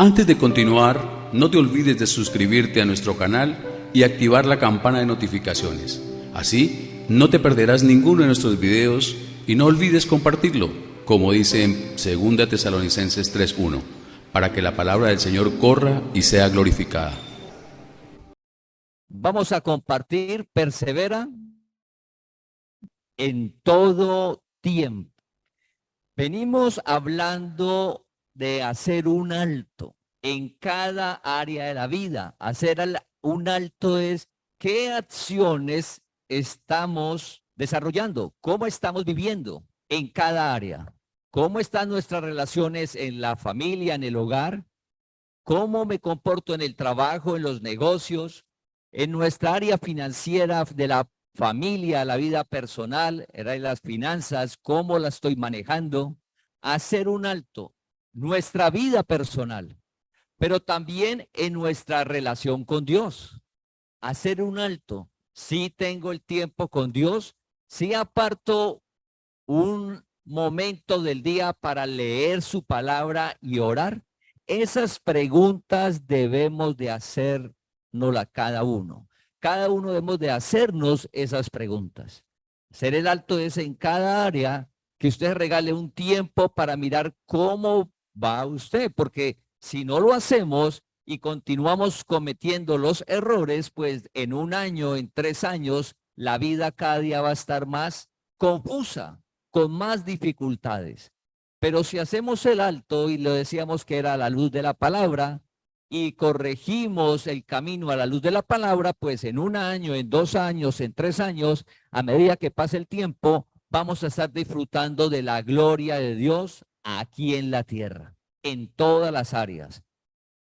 Antes de continuar, no te olvides de suscribirte a nuestro canal y activar la campana de notificaciones. Así, no te perderás ninguno de nuestros videos y no olvides compartirlo, como dice en 2 Tesalonicenses 3:1, para que la palabra del Señor corra y sea glorificada. Vamos a compartir, persevera en todo tiempo. Venimos hablando de hacer un alto en cada área de la vida. Un alto es qué acciones estamos desarrollando, cómo estamos viviendo en cada área, cómo están nuestras relaciones en la familia, en el hogar, cómo me comporto en el trabajo, en los negocios, en nuestra área financiera de la familia, la vida personal, en las finanzas, cómo la estoy manejando. Hacer un alto, nuestra vida personal, pero también en nuestra relación con Dios. Hacer un alto, si tengo el tiempo con Dios, si aparto un momento del día para leer su palabra y orar. Esas preguntas debemos de hacérnoslas cada uno. Cada uno debemos de hacernos esas preguntas. Hacer el alto es en cada área que usted regale un tiempo para mirar cómo va usted, porque si no lo hacemos y continuamos cometiendo los errores, pues en un año, en 3 años, la vida cada día va a estar más confusa, con más dificultades. Pero si hacemos el alto, y lo decíamos que era a la luz de la palabra, y corregimos el camino a la luz de la palabra, pues en un año, en 2 años, en 3 años, a medida que pase el tiempo, vamos a estar disfrutando de la gloria de Dios aquí en la tierra, en todas las áreas.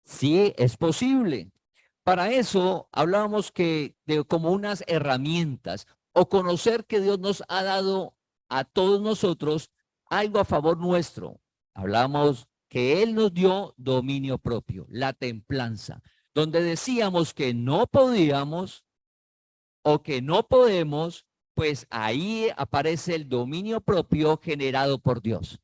Sí, es posible. Para eso hablábamos que de como unas herramientas o conocer que Dios nos ha dado a todos nosotros algo a favor nuestro. Hablamos que Él nos dio dominio propio, la templanza, donde decíamos que no podíamos o que no podemos, pues ahí aparece el dominio propio generado por Dios.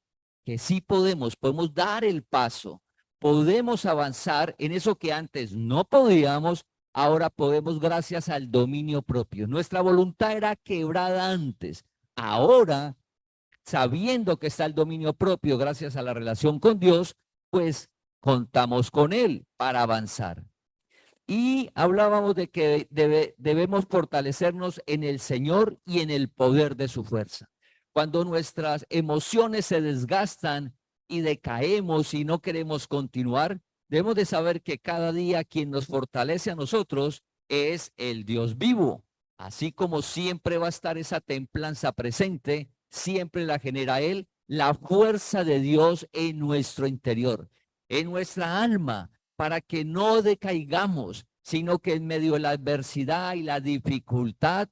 Que sí podemos dar el paso, podemos avanzar en eso que antes no podíamos, ahora podemos gracias al dominio propio. Nuestra voluntad era quebrada antes, ahora sabiendo que está el dominio propio gracias a la relación con Dios, pues contamos con Él para avanzar. Y hablábamos de que debemos fortalecernos en el Señor y en el poder de su fuerza. Cuando nuestras emociones se desgastan y decaemos y no queremos continuar, debemos de saber que cada día quien nos fortalece a nosotros es el Dios vivo. Así como siempre va a estar esa templanza presente, siempre la genera Él, la fuerza de Dios en nuestro interior, en nuestra alma, para que no decaigamos, sino que en medio de la adversidad y la dificultad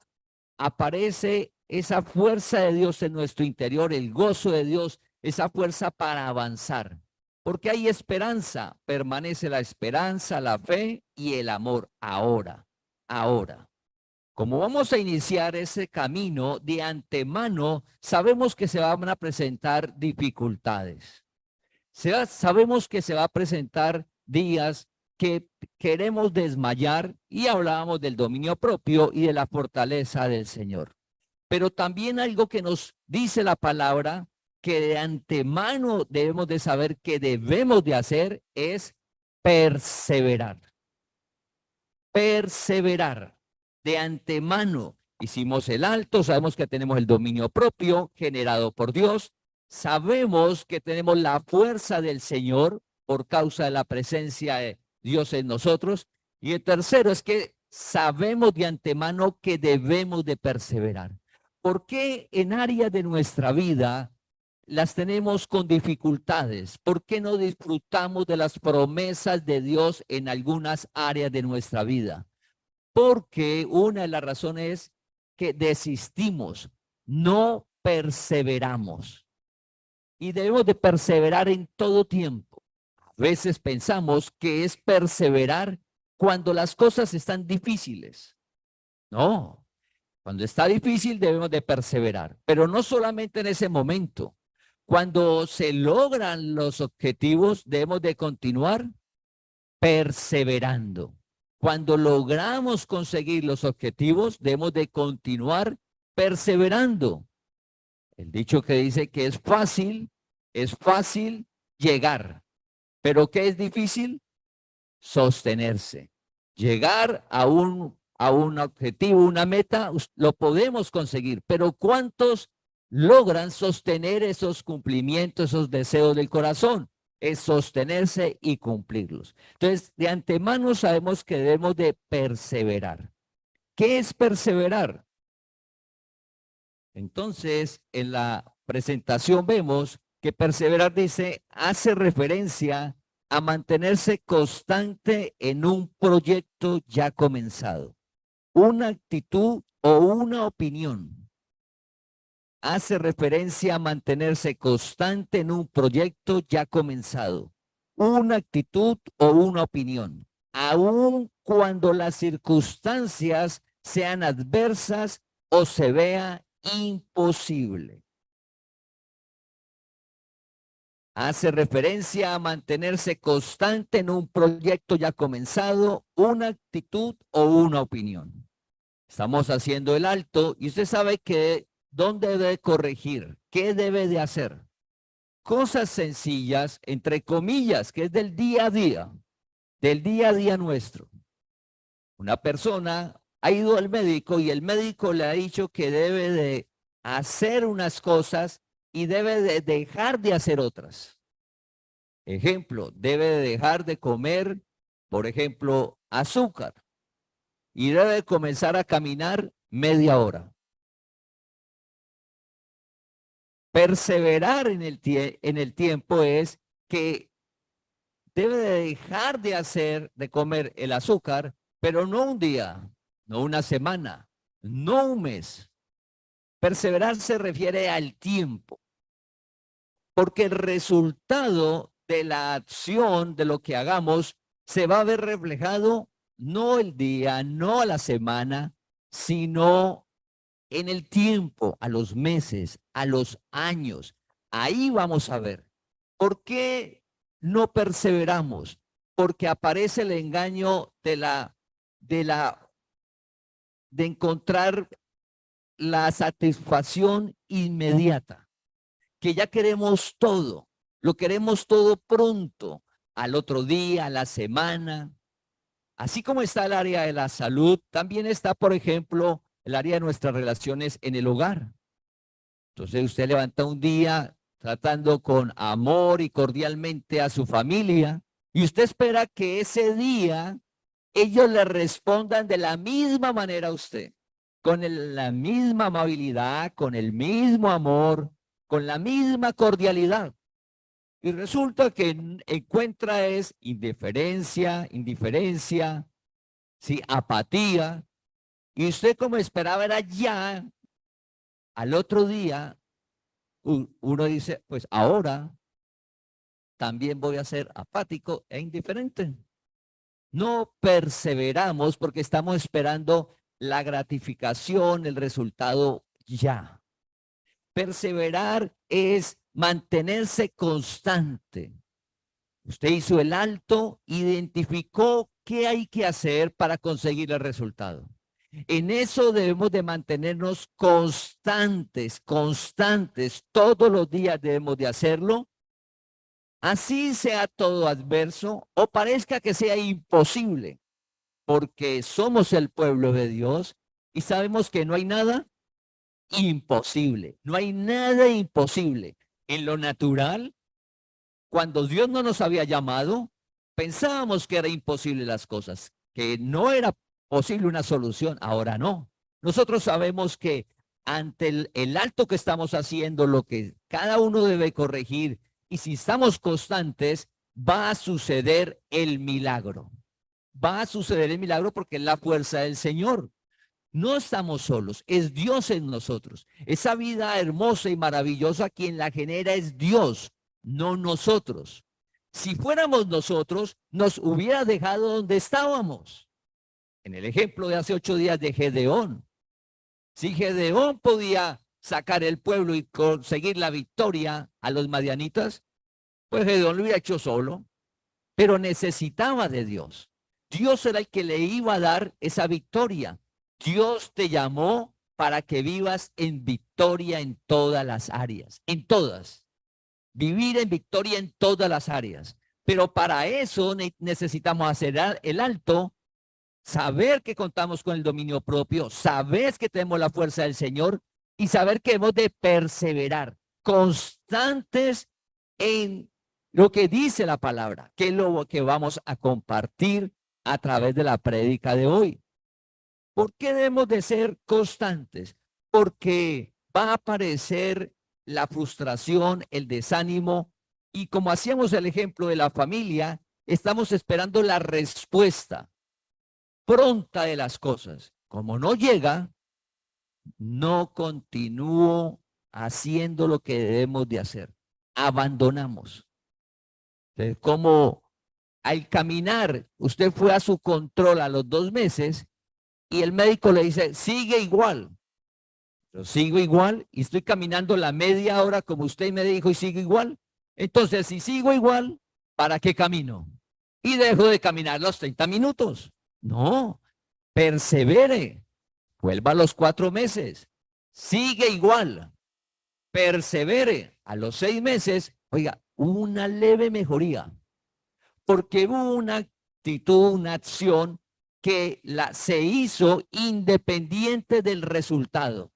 aparece esa fuerza de Dios en nuestro interior, el gozo de Dios, esa fuerza para avanzar. Porque hay esperanza, permanece la esperanza, la fe y el amor ahora, ahora. Como vamos a iniciar ese camino de antemano, sabemos que se van a presentar dificultades. Sabemos que se va a presentar días que queremos desmayar y hablábamos del dominio propio y de la fortaleza del Señor. Pero también algo que nos dice la palabra que de antemano debemos de saber que debemos de hacer es perseverar. Perseverar. De antemano hicimos el alto, sabemos que tenemos el dominio propio generado por Dios, sabemos que tenemos la fuerza del Señor por causa de la presencia de Dios en nosotros. Y el tercero es que sabemos de antemano que debemos de perseverar. ¿Por qué en áreas de nuestra vida las tenemos con dificultades? ¿Por qué no disfrutamos de las promesas de Dios en algunas áreas de nuestra vida? Porque una de las razones es que desistimos, no perseveramos. Y debemos de perseverar en todo tiempo. A veces pensamos que es perseverar cuando las cosas están difíciles. No, cuando está difícil debemos de perseverar, pero no solamente en ese momento. Cuando se logran los objetivos debemos de continuar perseverando. Cuando logramos conseguir los objetivos, debemos de continuar perseverando. El dicho que dice que es fácil llegar, pero ¿qué es difícil? Sostenerse. Llegar a un objetivo, una meta, lo podemos conseguir, pero ¿cuántos logran sostener esos cumplimientos, esos deseos del corazón? Es sostenerse y cumplirlos. Entonces, de antemano sabemos que debemos de perseverar. ¿Qué es perseverar? Entonces, en la presentación vemos que perseverar hace referencia a mantenerse constante en un proyecto ya comenzado, una actitud o una opinión. Hace referencia a mantenerse constante en un proyecto ya comenzado, una actitud o una opinión, aun cuando las circunstancias sean adversas o se vea imposible. Hace referencia a mantenerse constante en un proyecto ya comenzado, una actitud o una opinión. Estamos haciendo el alto y usted sabe que dónde debe corregir, qué debe de hacer. Cosas sencillas, entre comillas, que es del día a día nuestro. Una persona ha ido al médico y el médico le ha dicho que debe de hacer unas cosas y debe de dejar de hacer otras. Ejemplo, debe de dejar de comer, por ejemplo, azúcar y debe de comenzar a caminar media hora. Perseverar en el tiempo es que debe de dejar de comer el azúcar, pero no un día, no una semana, no un mes. Perseverar se refiere al tiempo, porque el resultado de la acción, de lo que hagamos, se va a ver reflejado no el día, no la semana, sino en el tiempo, a los meses, a los años. Ahí vamos a ver. ¿Por qué no perseveramos? Porque aparece el engaño de encontrar la satisfacción inmediata, que ya queremos todo, lo queremos todo pronto, al otro día, a la semana. Así como está el área de la salud, también está, por ejemplo, el área de nuestras relaciones en el hogar. Entonces usted levanta un día tratando con amor y cordialmente a su familia y usted espera que ese día ellos le respondan de la misma manera a usted, con la misma amabilidad, con el mismo amor, con la misma cordialidad. Y resulta que encuentra es indiferencia, sí, apatía. Y usted como esperaba era ya, al otro día, uno dice, pues ahora también voy a ser apático e indiferente. No perseveramos porque estamos esperando la gratificación, el resultado ya. Perseverar es mantenerse constante. Usted hizo el alto, identificó qué hay que hacer para conseguir el resultado. En eso debemos de mantenernos constantes, todos los días debemos de hacerlo. Así sea todo adverso o parezca que sea imposible, porque somos el pueblo de Dios y sabemos que no hay nada imposible, no hay nada imposible. En lo natural, cuando Dios no nos había llamado, pensábamos que era imposible las cosas, que no era posible una solución, ahora no. Nosotros sabemos que ante el alto que estamos haciendo, lo que cada uno debe corregir, y si estamos constantes, va a suceder el milagro. Va a suceder el milagro porque es la fuerza del Señor. No estamos solos, es Dios en nosotros. Esa vida hermosa y maravillosa, quien la genera es Dios, no nosotros. Si fuéramos nosotros, nos hubiera dejado donde estábamos. En el ejemplo de hace 8 días de Gedeón. Si Gedeón podía sacar el pueblo y conseguir la victoria a los madianitas, pues Gedeón lo hubiera hecho solo. pero necesitaba de Dios. Dios era el que le iba a dar esa victoria. Dios te llamó para que vivas en victoria en todas las áreas, en todas. Vivir en victoria en todas las áreas. Pero para eso necesitamos hacer el alto, saber que contamos con el dominio propio, saber que tenemos la fuerza del Señor y saber que hemos de perseverar, constantes en lo que dice la palabra, que es lo que vamos a compartir a través de la prédica de hoy. ¿Por qué debemos de ser constantes? Porque va a aparecer la frustración, el desánimo, y como hacíamos el ejemplo de la familia, estamos esperando la respuesta pronta de las cosas. Como no llega, no continúo haciendo lo que debemos de hacer. Abandonamos. Entonces, como al caminar, usted fue a su control a los 2 meses y el médico le dice, sigue igual. Yo sigo igual y estoy caminando la media hora como usted me dijo y sigo igual. Entonces, si sigo igual, ¿para qué camino? Y dejo de caminar los 30 minutos. No, persevere. Vuelva a los 4 meses. Sigue igual. Persevere. A los 6 meses, oiga, una leve mejoría. Porque hubo una actitud, una acción que se hizo independiente del resultado.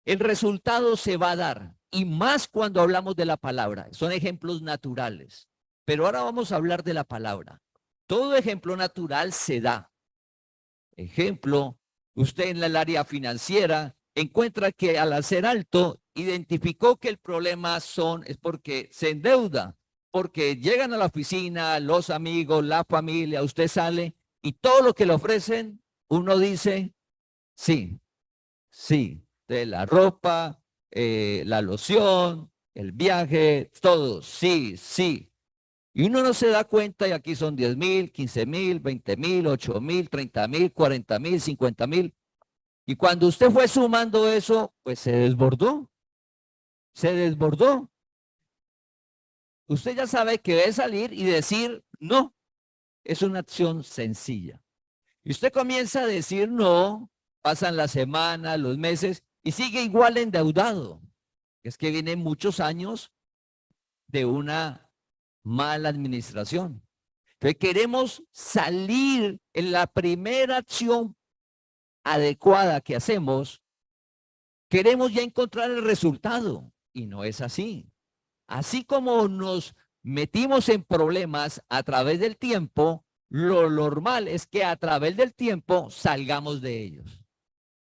El resultado se va a dar, y más cuando hablamos de la palabra. Son ejemplos naturales. Pero ahora vamos a hablar de la palabra. Todo ejemplo natural se da. Ejemplo, usted en el área financiera encuentra que al hacer alto, identificó que el problema es porque se endeuda, porque llegan a la oficina, los amigos, la familia, usted sale y todo lo que le ofrecen, uno dice, sí, sí, de la ropa, la loción, el viaje, todo, sí, sí. Y uno no se da cuenta, y aquí son 10,000, 15,000, 20,000, 8,000, 30,000, 40,000, 50,000. Y cuando usted fue sumando eso, pues se desbordó. Se desbordó. Usted ya sabe que debe salir y decir no. Es una acción sencilla. Y usted comienza a decir no, pasan las semanas, los meses, y sigue igual endeudado. Es que vienen muchos años de una mala administración. Entonces queremos salir en la primera acción adecuada que hacemos, queremos ya encontrar el resultado y no es así. Así como nos metimos en problemas a través del tiempo, lo normal es que a través del tiempo salgamos de ellos,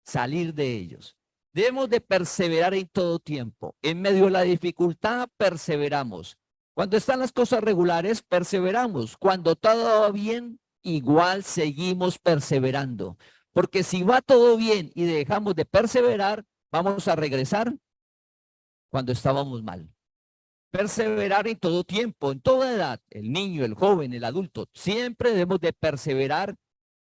salir de ellos. Debemos de perseverar en todo tiempo. En medio de la dificultad, perseveramos. Cuando están las cosas regulares, perseveramos. Cuando todo va bien, igual seguimos perseverando. Porque si va todo bien y dejamos de perseverar, vamos a regresar cuando estábamos mal. Perseverar en todo tiempo, en toda edad, el niño, el joven, el adulto, siempre debemos de perseverar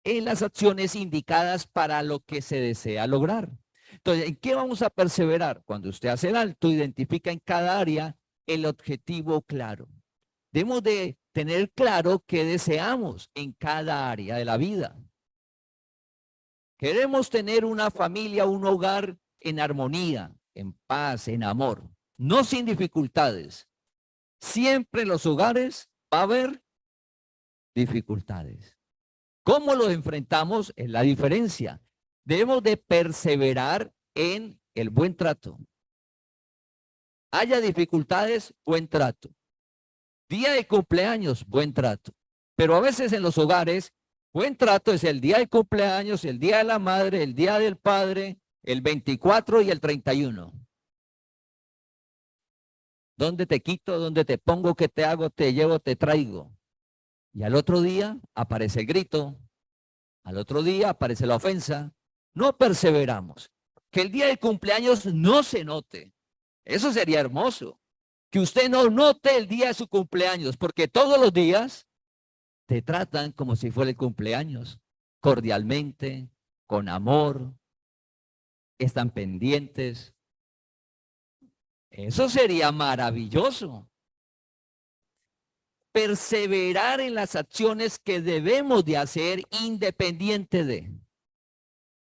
en las acciones indicadas para lo que se desea lograr. Entonces, ¿en qué vamos a perseverar? Cuando usted hace el alto, identifica en cada área el objetivo claro. Debemos de tener claro qué deseamos en cada área de la vida. Queremos tener una familia, un hogar en armonía, en paz, en amor, no sin dificultades. Siempre en los hogares va a haber dificultades. ¿Cómo los enfrentamos? Es la diferencia. Debemos de perseverar en el buen trato. Haya dificultades, buen trato. Día de cumpleaños, buen trato. Pero a veces en los hogares, buen trato es el día de cumpleaños, el día de la madre, el día del padre, el 24 y el 31. ¿Dónde te quito? ¿Dónde te pongo? ¿Qué te hago? Te llevo, te traigo. Y al otro día aparece el grito. Al otro día aparece la ofensa. No perseveramos. Que el día de cumpleaños no se note. Eso sería hermoso. Que usted no note el día de su cumpleaños, porque todos los días te tratan como si fuera el cumpleaños, cordialmente, con amor, están pendientes. Eso sería maravilloso. perseverar en las acciones que debemos de hacer independiente de.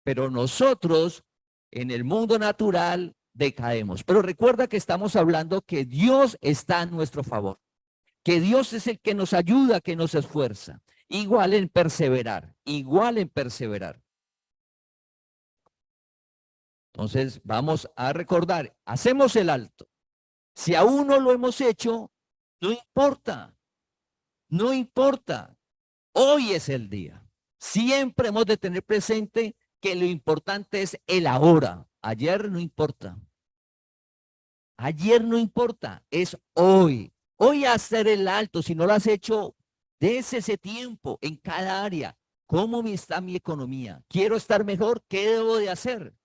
Pero nosotros en el mundo natural decaemos. Pero recuerda que estamos hablando que Dios está a nuestro favor, que Dios es el que nos ayuda, que nos esfuerza. Igual en perseverar, igual en perseverar. Entonces vamos a recordar, hacemos el alto. Si aún no lo hemos hecho, no importa, no importa. Hoy es el día. Siempre hemos de tener presente que lo importante es el ahora. Ayer no importa. Ayer no importa, es hoy. Hoy hacer el alto, si no lo has hecho, des ese tiempo en cada área. ¿Cómo está mi economía? ¿Quiero estar mejor? ¿Qué debo de hacer?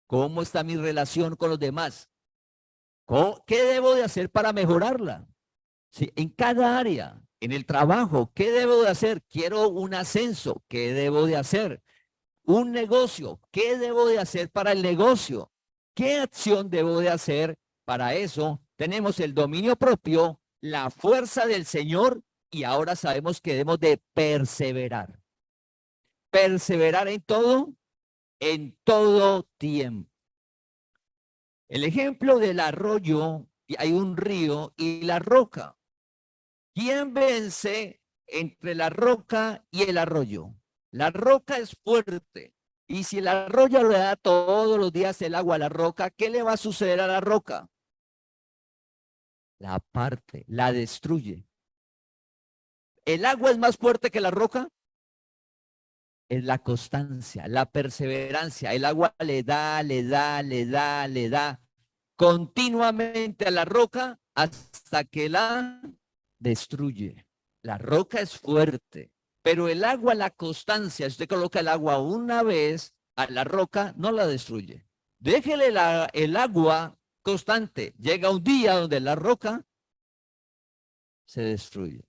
¿Cómo está mi relación con los demás? ¿Qué debo de hacer para mejorarla? Sí, en cada área, en el trabajo, ¿qué debo de hacer? Quiero un ascenso, ¿qué debo de hacer? Un negocio, ¿qué debo de hacer para el negocio? ¿Qué acción debo de hacer para eso? Tenemos el dominio propio, la fuerza del Señor y ahora sabemos que debemos de perseverar. Perseverar en todo tiempo. El ejemplo del arroyo, hay un río y la roca. ¿Quién vence entre la roca y el arroyo? La roca es fuerte. Y si el arroyo le da todos los días el agua a la roca, ¿qué le va a suceder a la roca? La parte, la destruye. ¿El agua es más fuerte que la roca? Es la constancia, la perseverancia. El agua le da continuamente a la roca hasta que la destruye. La roca es fuerte, pero el agua, la constancia, si usted coloca el agua una vez a la roca, no la destruye. Déjele el agua constante. Llega un día donde la roca se destruye.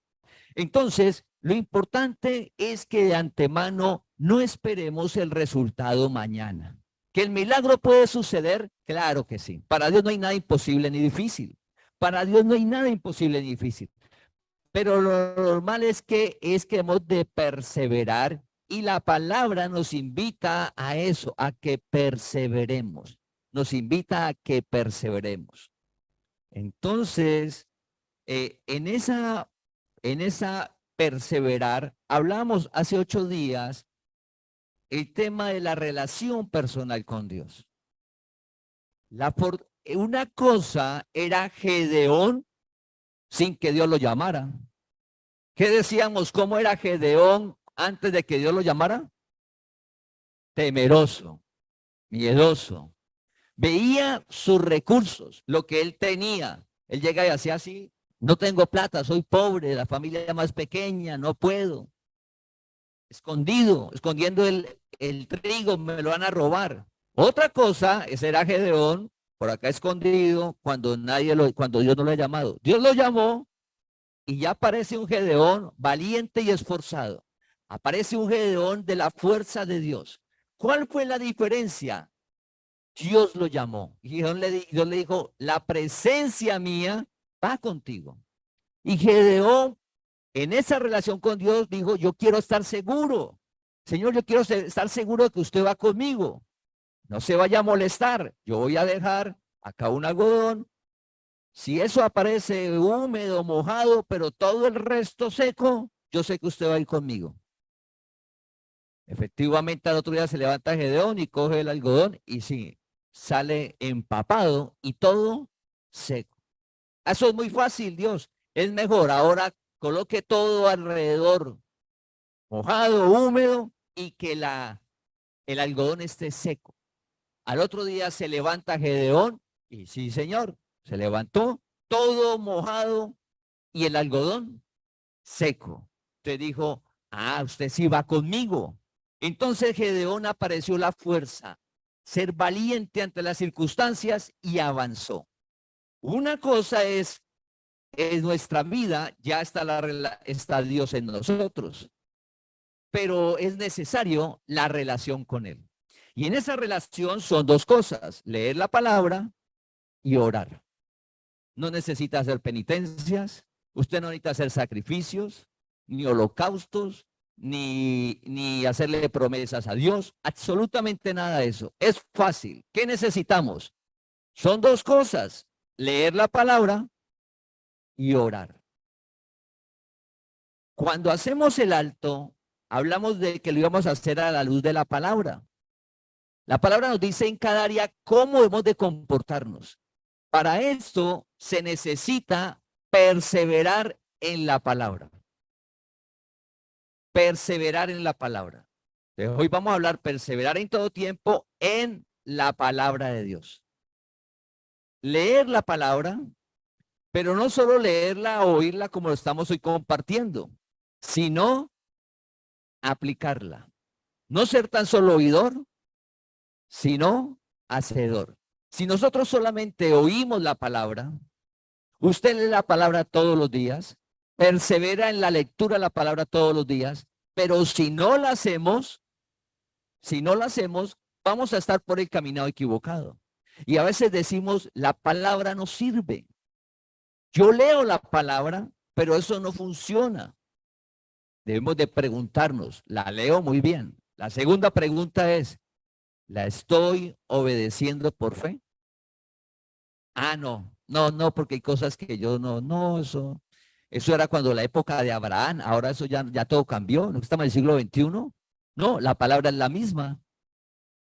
Entonces, lo importante es que de antemano no esperemos el resultado mañana. ¿Que el milagro puede suceder? Claro que sí. Para Dios no hay nada imposible ni difícil. Para Dios no hay nada imposible ni difícil. Pero lo normal es que hemos de perseverar y la palabra nos invita a eso, a que perseveremos. Nos invita a que perseveremos. Entonces, en esa perseverar, hablamos hace 8 días el tema de la relación personal con Dios. Una cosa era Gedeón sin que Dios lo llamara. ¿Qué decíamos? ¿Cómo era Gedeón antes de que Dios lo llamara? Temeroso, miedoso. Veía sus recursos, lo que él tenía. Él llega y hacía así: no tengo plata, soy pobre, la familia más pequeña, no puedo. Escondiendo el trigo, me lo van a robar. Otra cosa, ese era Gedeón, por acá escondido, cuando Dios no lo ha llamado. Dios lo llamó y ya aparece un Gedeón valiente y esforzado. Aparece un Gedeón de la fuerza de Dios. ¿Cuál fue la diferencia? Dios lo llamó. Y Dios le dijo: la presencia mía va contigo. Y Gedeón, en esa relación con Dios, dijo: yo quiero estar seguro. Señor, yo quiero estar seguro de que usted va conmigo. No se vaya a molestar. Yo voy a dejar acá un algodón. Si eso aparece húmedo, mojado, pero todo el resto seco, yo sé que usted va a ir conmigo. Efectivamente, al otro día se levanta Gedeón y coge el algodón y sí, sale empapado y todo seco. Eso es muy fácil, Dios. Es mejor ahora coloque todo alrededor, mojado, húmedo, y que el algodón esté seco. Al otro día se levanta Gedeón y sí, señor, se levantó todo mojado y el algodón seco. Usted dijo: ah, usted sí va conmigo. Entonces Gedeón apareció la fuerza, ser valiente ante las circunstancias, y avanzó. Una cosa es, en nuestra vida ya está Dios en nosotros, pero es necesario la relación con Él. Y en esa relación son 2 cosas: leer la palabra y orar. No necesita hacer penitencias, Usted no necesita hacer sacrificios, ni holocaustos, ni hacerle promesas a Dios, absolutamente nada de eso. Es fácil. ¿Qué necesitamos? Son dos cosas, leer la palabra y orar. Cuando hacemos el alto, hablamos de que lo íbamos a hacer a la luz de la palabra. La palabra nos dice en cada área cómo hemos de comportarnos. Para esto se necesita perseverar en la palabra. Perseverar en la palabra. Entonces, hoy vamos a hablar perseverar en todo tiempo en la palabra de Dios. Leer la palabra, pero no solo leerla o oírla como lo estamos hoy compartiendo, sino aplicarla. No ser tan solo oidor, sino hacedor. Si nosotros solamente oímos la palabra, usted lee la palabra todos los días, persevera en la lectura de la palabra todos los días, pero si no la hacemos, vamos a estar por el caminado equivocado. Y a veces decimos, la palabra no sirve. Yo leo la palabra, pero eso no funciona. Debemos de preguntarnos, ¿la leo muy bien? La segunda pregunta es, ¿la estoy obedeciendo por fe? Ah, no, porque hay cosas que yo no, eso era cuando la época de Abraham, ahora eso ya todo cambió, no estamos en el siglo XXI. No, la palabra es la misma.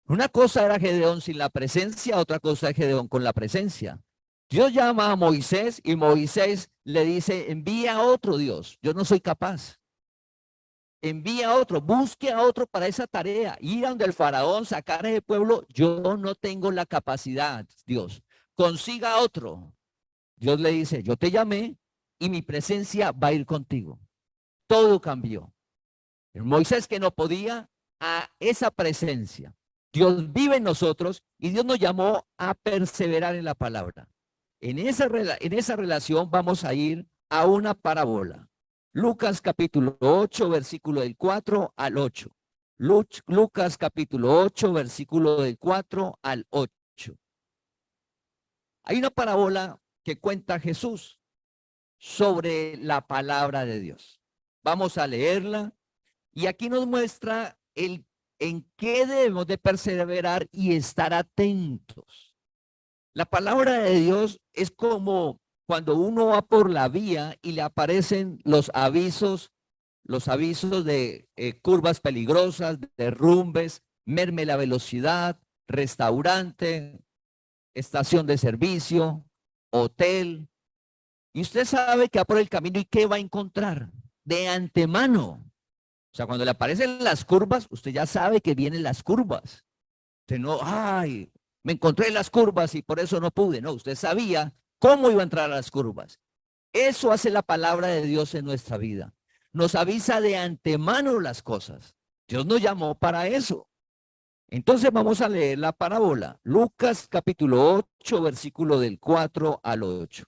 Una cosa era Gedeón sin la presencia, otra cosa es Gedeón con la presencia. Dios llama a Moisés y Moisés le dice, envía a otro Dios, yo no soy capaz. Envía a otro, busque a otro para esa tarea, ir a donde el faraón, sacar a ese pueblo, yo no tengo la capacidad, Dios. Consiga a otro. Dios le dice, yo te llamé y mi presencia va a ir contigo. Todo cambió. El Moisés que no podía, a esa presencia. Dios vive en nosotros y Dios nos llamó a perseverar en la palabra. En esa relación vamos a ir a una parábola. Lucas capítulo 8, versículo del 4 al 8. Lucas capítulo 8, versículo del 4 al 8. Hay una parábola que cuenta Jesús sobre la palabra de Dios. Vamos a leerla y aquí nos muestra en qué debemos de perseverar y estar atentos. La palabra de Dios es como cuando uno va por la vía y le aparecen los avisos de curvas peligrosas, derrumbes, merme la velocidad, restaurante, estación de servicio, hotel. Y usted sabe que va por el camino y qué va a encontrar de antemano. O sea, cuando le aparecen las curvas, usted ya sabe que vienen las curvas. Usted no, ay, me encontré en las curvas y por eso no pude. No, usted sabía cómo iba a entrar a las curvas. Eso hace la palabra de Dios en nuestra vida. Nos avisa de antemano las cosas. Dios nos llamó para eso. Entonces vamos a leer la parábola. Lucas capítulo 8, versículo del 4 al 8.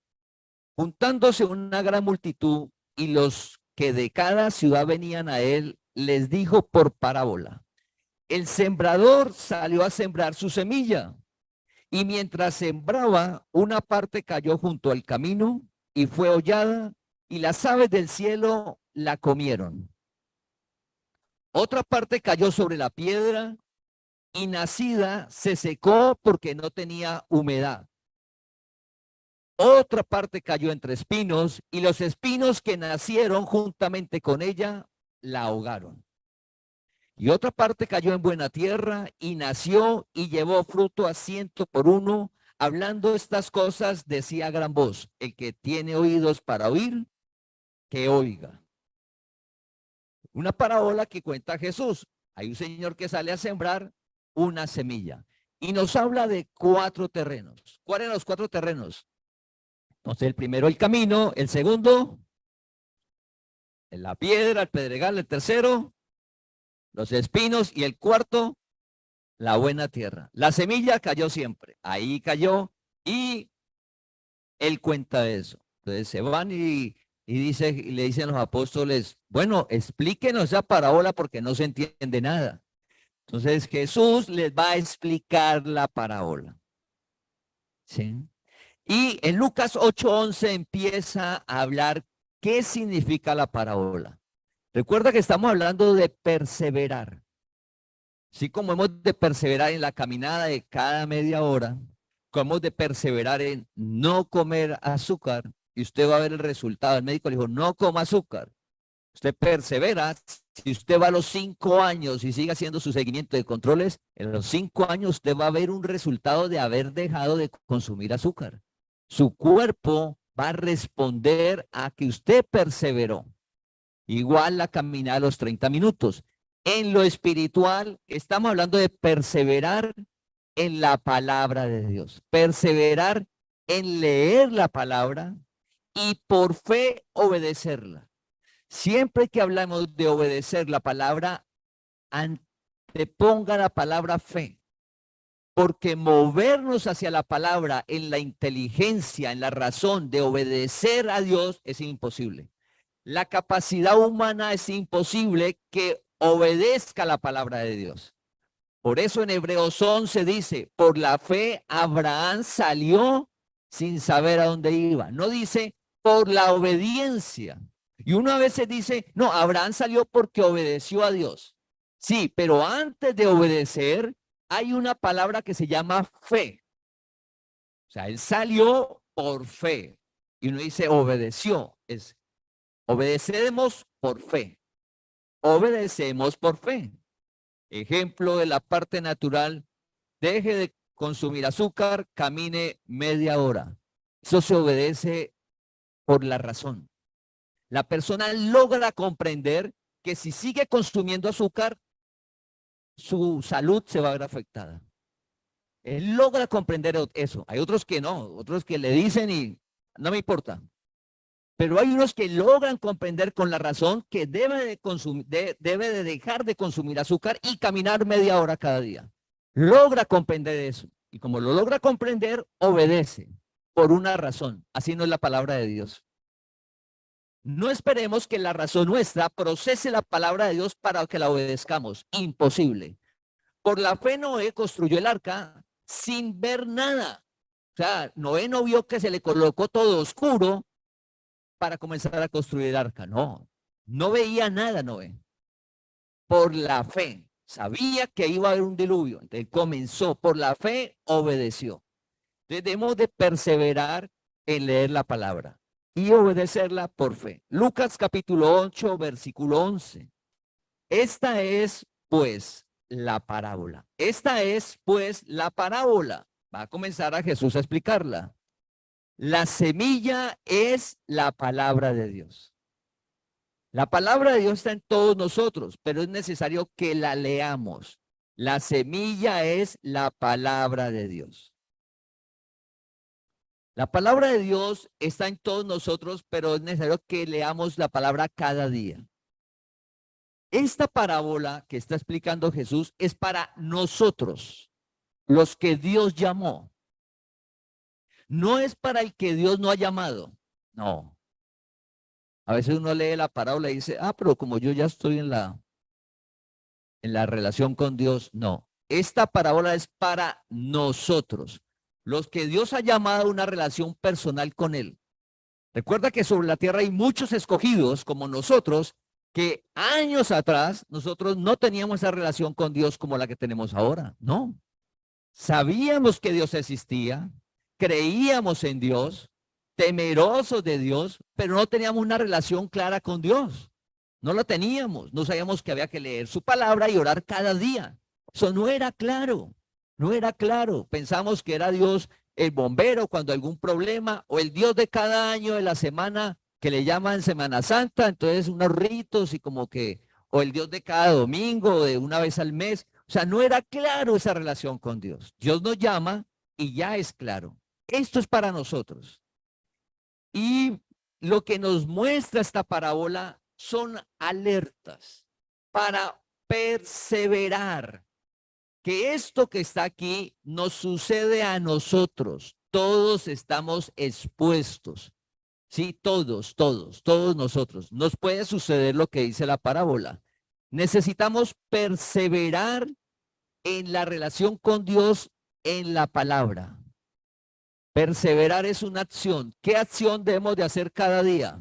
Juntándose una gran multitud y los que de cada ciudad venían a él, les dijo por parábola: el sembrador salió a sembrar su semilla, y mientras sembraba, una parte cayó junto al camino y fue hollada, y las aves del cielo la comieron. Otra parte cayó sobre la piedra, y nacida se secó porque no tenía humedad. Otra parte cayó entre espinos, y los espinos que nacieron juntamente con ella la ahogaron. Y otra parte cayó en buena tierra y nació y llevó fruto a 100 por 1. Hablando estas cosas, decía a gran voz: el que tiene oídos para oír, que oiga. Una parábola que cuenta Jesús. Hay un señor que sale a sembrar una semilla y nos habla de 4 terrenos. ¿Cuáles eran los 4 terrenos? Entonces, el primero, el camino; el segundo, la piedra, el pedregal; el tercero, los espinos; y el cuarto, la buena tierra. La semilla cayó siempre, ahí cayó, y él cuenta eso. Entonces se van y le dicen los apóstoles: bueno, explíquenos esa parábola porque no se entiende nada. Entonces Jesús les va a explicar la parábola. ¿Sí? Y en Lucas 8:11 empieza a hablar ¿Qué significa la parábola? Recuerda que estamos hablando de perseverar. Así como hemos de perseverar en la caminada de cada media hora, como hemos de perseverar en no comer azúcar, y usted va a ver el resultado. El médico le dijo, no coma azúcar. Usted persevera. Si usted va a los 5 años y sigue haciendo su seguimiento de controles, en los 5 años usted va a ver un resultado de haber dejado de consumir azúcar. Su cuerpo va a responder a que usted perseveró. Igual la caminada a los 30 minutos. En lo espiritual, estamos hablando de perseverar en la palabra de Dios. Perseverar en leer la palabra y por fe obedecerla. Siempre que hablamos de obedecer la palabra, anteponga la palabra fe. Porque movernos hacia la palabra en la inteligencia, en la razón de obedecer a Dios es imposible. La capacidad humana es imposible que obedezca la palabra de Dios. Por eso en Hebreos 11 dice, por la fe Abraham salió sin saber a dónde iba. No dice por la obediencia. Y uno a veces dice, no, Abraham salió porque obedeció a Dios. Sí, pero antes de obedecer hay una palabra que se llama fe. O sea, él salió por fe. Y uno dice obedeció. Es obedecemos por fe. Obedecemos por fe. Ejemplo de la parte natural, deje de consumir azúcar, camine media hora. Eso se obedece por la razón. La persona logra comprender que si sigue consumiendo azúcar, su salud se va a ver afectada. Él logra comprender eso. Hay otros que no, otros que le dicen y no me importa. Pero hay unos que logran comprender con la razón que debe de dejar de consumir azúcar y caminar media hora cada día. Logra comprender eso. Y como lo logra comprender, obedece por una razón. Así no es la palabra de Dios. No esperemos que la razón nuestra procese la palabra de Dios para que la obedezcamos. Imposible. Por la fe Noé construyó el arca sin ver nada. O sea, Noé no vio que se le colocó todo oscuro para comenzar a construir el arca. No, no veía nada Noé. Por la fe, sabía que iba a haber un diluvio. Entonces comenzó, por la fe obedeció. Entonces debemos de perseverar en leer la palabra y obedecerla por fe. Lucas capítulo 8, versículo 11. Esta es pues la parábola. Esta es pues la parábola. Va a comenzar a Jesús a explicarla. La semilla es la palabra de Dios. La palabra de Dios está en todos nosotros, pero es necesario que la leamos. La semilla es la palabra de Dios. La palabra de Dios está en todos nosotros, pero es necesario que leamos la palabra cada día. Esta parábola que está explicando Jesús es para nosotros, los que Dios llamó. No es para el que Dios no ha llamado. No. A veces uno lee la parábola y dice, pero como yo ya estoy en la relación con Dios. No. Esta parábola es para nosotros, los que Dios ha llamado a una relación personal con Él. Recuerda que sobre la tierra hay muchos escogidos como nosotros, que años atrás nosotros no teníamos esa relación con Dios como la que tenemos ahora. No. Sabíamos que Dios existía, creíamos en Dios, temerosos de Dios, pero no teníamos una relación clara con Dios. No la teníamos, no sabíamos que había que leer su palabra y orar cada día. Eso no era claro, no era claro. Pensamos que era Dios el bombero cuando algún problema, o el Dios de cada año de la semana que le llaman Semana Santa, entonces unos ritos y como que, o el Dios de cada domingo, de una vez al mes. O sea, no era claro esa relación con Dios. Dios nos llama y ya es claro. Esto es para nosotros. Y lo que nos muestra esta parábola son alertas para perseverar. Que esto que está aquí nos sucede a nosotros. Todos estamos expuestos. Sí, todos nosotros. Nos puede suceder lo que dice la parábola. Necesitamos perseverar en la relación con Dios en la palabra. Perseverar es una acción. ¿Qué acción debemos de hacer cada día?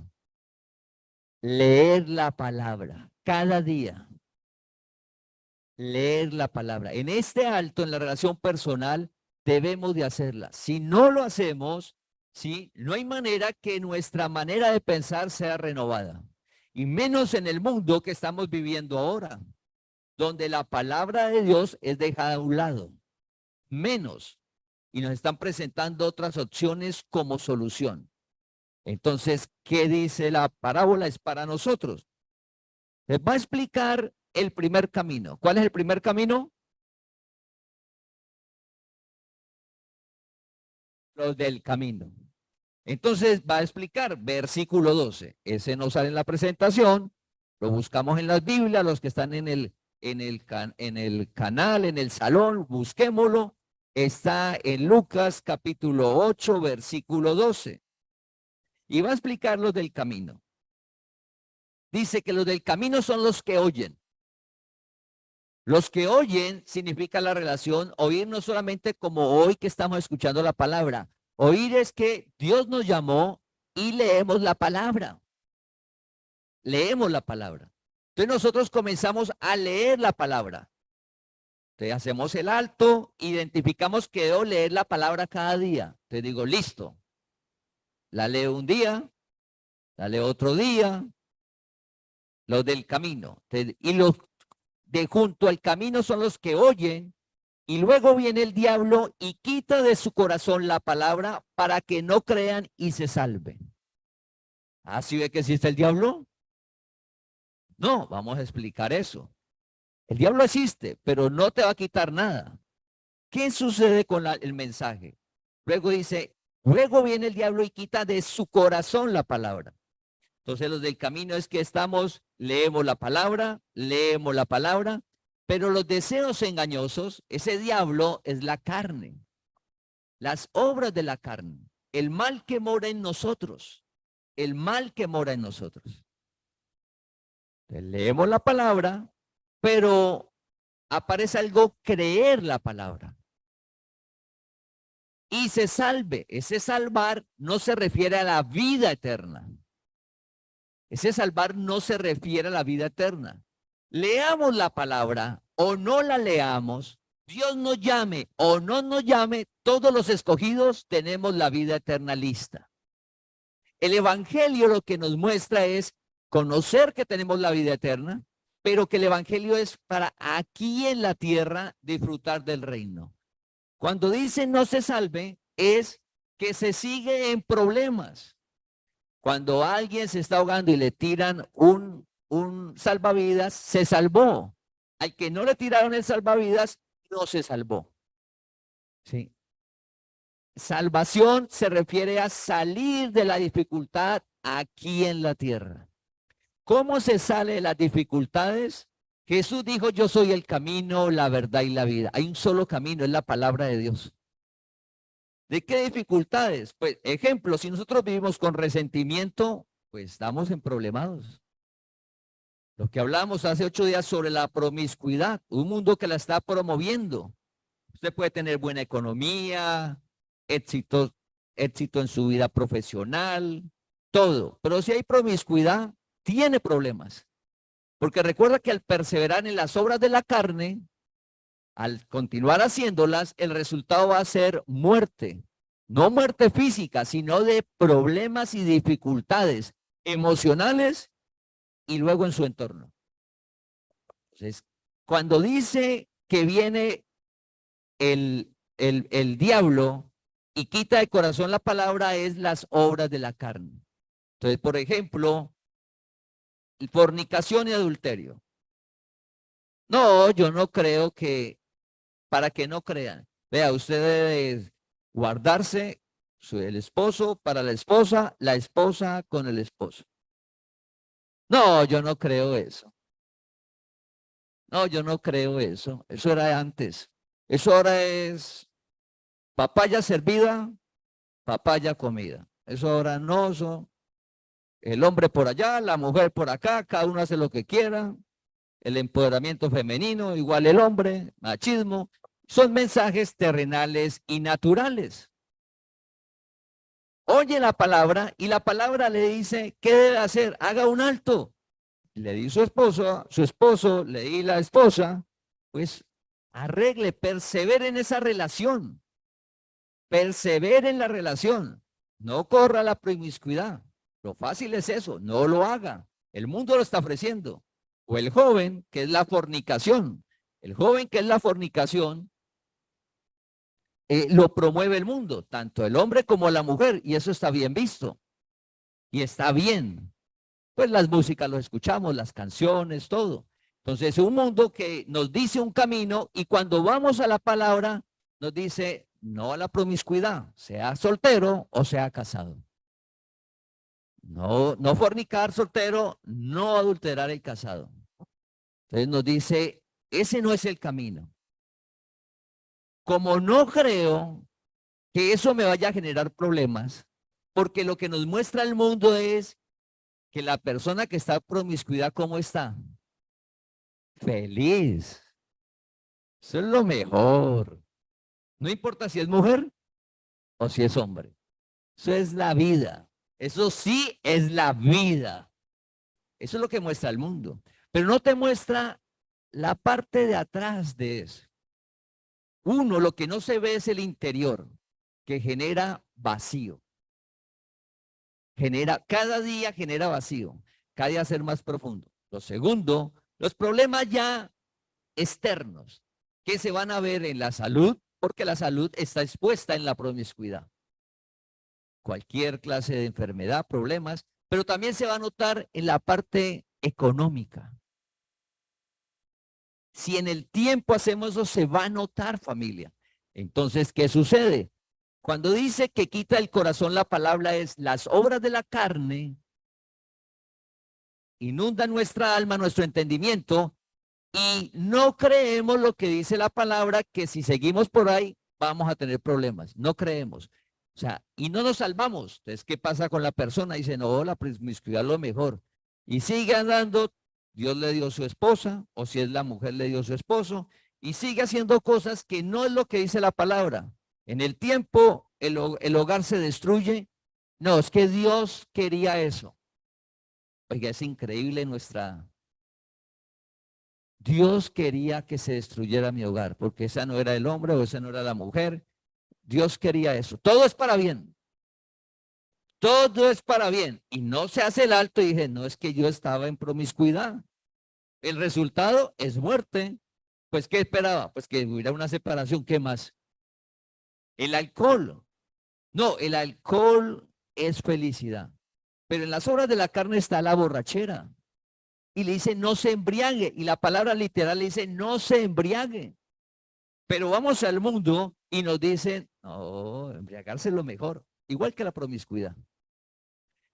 leer la palabra cada día. Leer la palabra. En este alto, en la relación personal, debemos de hacerla. Si no lo hacemos, ¿sí? No hay manera que nuestra manera de pensar sea renovada. Y menos en el mundo que estamos viviendo ahora, donde la palabra de Dios es dejada a un lado. Menos. Y nos están presentando otras opciones como solución. Entonces, ¿qué dice la parábola? Es para nosotros. Les va a explicar el primer camino. ¿Cuál es el primer camino? Los del camino. Entonces va a explicar versículo 12. Ese no sale en la presentación. Lo buscamos en las Biblias, los que están en el canal, en el salón, busquémoslo. Está en Lucas capítulo 8, versículo 12. Y va a explicar los del camino. Dice que los del camino son los que oyen. Los que oyen significa la relación, oír no solamente como hoy que estamos escuchando la palabra. Oír es que Dios nos llamó y leemos la palabra. Leemos la palabra. Entonces nosotros comenzamos a leer la palabra. Entonces hacemos el alto, identificamos que debo leer la palabra cada día. Te digo, listo. La leo un día, la leo otro día, los del camino. Y los de junto al camino son los que oyen, y luego viene el diablo y quita de su corazón la palabra para que no crean y se salven. ¿Así ve que existe el diablo? No, vamos a explicar eso. El diablo existe, pero no te va a quitar nada. ¿Qué sucede con el mensaje? Luego dice, luego viene el diablo y quita de su corazón la palabra. Entonces los del camino es que leemos la palabra, pero los deseos engañosos, ese diablo es la carne, las obras de la carne, el mal que mora en nosotros, el mal que mora en nosotros. Entonces, leemos la palabra, pero aparece algo, creer la palabra. Y se salve. Ese salvar no se refiere a la vida eterna. Ese salvar no se refiere a la vida eterna. Leamos la palabra o no la leamos, Dios nos llame o no nos llame, todos los escogidos tenemos la vida eterna lista. El evangelio lo que nos muestra es conocer que tenemos la vida eterna, pero que el evangelio es para aquí en la tierra disfrutar del reino. Cuando dice no se salve, es que se sigue en problemas. Cuando alguien se está ahogando y le tiran un salvavidas, se salvó. Al que no le tiraron el salvavidas, no se salvó. ¿Sí? Salvación se refiere a salir de la dificultad aquí en la tierra. ¿Cómo se sale de las dificultades? Jesús dijo, yo soy el camino, la verdad y la vida. Hay un solo camino, es la palabra de Dios. ¿De qué dificultades? Pues, ejemplo, si nosotros vivimos con resentimiento, pues estamos en problemados. Lo que hablamos hace 8 días sobre la promiscuidad, un mundo que la está promoviendo. Usted puede tener buena economía, éxito en su vida profesional, todo. Pero si hay promiscuidad, tiene problemas. Porque recuerda que al perseverar en las obras de la carne, al continuar haciéndolas, el resultado va a ser muerte. No muerte física, sino de problemas y dificultades emocionales y luego en su entorno. Entonces, cuando dice que viene el diablo y quita de corazón la palabra, es las obras de la carne. Entonces, por ejemplo, fornicación y adulterio. No, yo no creo que, para que no crean. Vea, usted debe guardarse el esposo para la esposa con el esposo. No, yo no creo eso. No, yo no creo eso. Eso era antes. Eso ahora es papaya servida, papaya comida. Eso ahora no, eso, el hombre por allá, la mujer por acá, cada uno hace lo que quiera. El empoderamiento femenino, igual el hombre, machismo, son mensajes terrenales y naturales. oye la palabra y la palabra le dice, ¿qué debe hacer? Haga un alto. Le di su esposo, le di la esposa, pues arregle, persevere en esa relación, persevere en la relación, no corra la promiscuidad. Lo fácil es eso, no lo haga. El mundo lo está ofreciendo. O el joven, que es la fornicación. El joven que es la fornicación, lo promueve el mundo, tanto el hombre como la mujer, y eso está bien visto. Y está bien. Pues las músicas lo escuchamos, las canciones, todo. Entonces, un mundo que nos dice un camino y cuando vamos a la palabra, nos dice no a la promiscuidad, sea soltero o sea casado. No, no fornicar soltero, no adulterar el casado. Entonces nos dice, ese no es el camino. Como no creo que eso me vaya a generar problemas, porque lo que nos muestra el mundo es que la persona que está en promiscuidad, ¿cómo está? Feliz. Eso es lo mejor. No importa si es mujer o si es hombre. Eso es la vida. Eso sí es la vida. Eso es lo que muestra el mundo. Pero no te muestra la parte de atrás de eso. Uno, lo que no se ve es el interior, que genera vacío. Cada día genera vacío. Cada día ser más profundo. Lo segundo, los problemas ya externos que se van a ver en la salud, porque la salud está expuesta en la promiscuidad. Cualquier clase de enfermedad, problemas, pero también se va a notar en la parte económica. Si en el tiempo hacemos eso, se va a notar, familia. Entonces, ¿qué sucede? Cuando dice que quita el corazón, la palabra es las obras de la carne inundan nuestra alma, nuestro entendimiento, y no creemos lo que dice la palabra, que si seguimos por ahí vamos a tener problemas. No creemos. O sea, y no nos salvamos. Entonces, ¿qué pasa con la persona? Dice, no, la promiscuidad es lo mejor. Y sigue andando, Dios le dio su esposa, o si es la mujer le dio su esposo, y sigue haciendo cosas que no es lo que dice la palabra. En el tiempo, el hogar se destruye. No, es que Dios quería eso. Oiga, es increíble nuestra... Dios quería que se destruyera mi hogar, porque esa no era el hombre o esa no era la mujer. Dios quería eso. Todo es para bien. Todo es para bien. Y no se hace el alto y dije, no, es que yo estaba en promiscuidad. El resultado es muerte. Pues, ¿qué esperaba? Pues que hubiera una separación. ¿Qué más? El alcohol. No, el alcohol es felicidad. Pero en las obras de la carne está la borrachera. Y le dice, no se embriague. Y la palabra literal le dice, no se embriague. Pero vamos al mundo y nos dicen, no, embriagarse es lo mejor. Igual que la promiscuidad.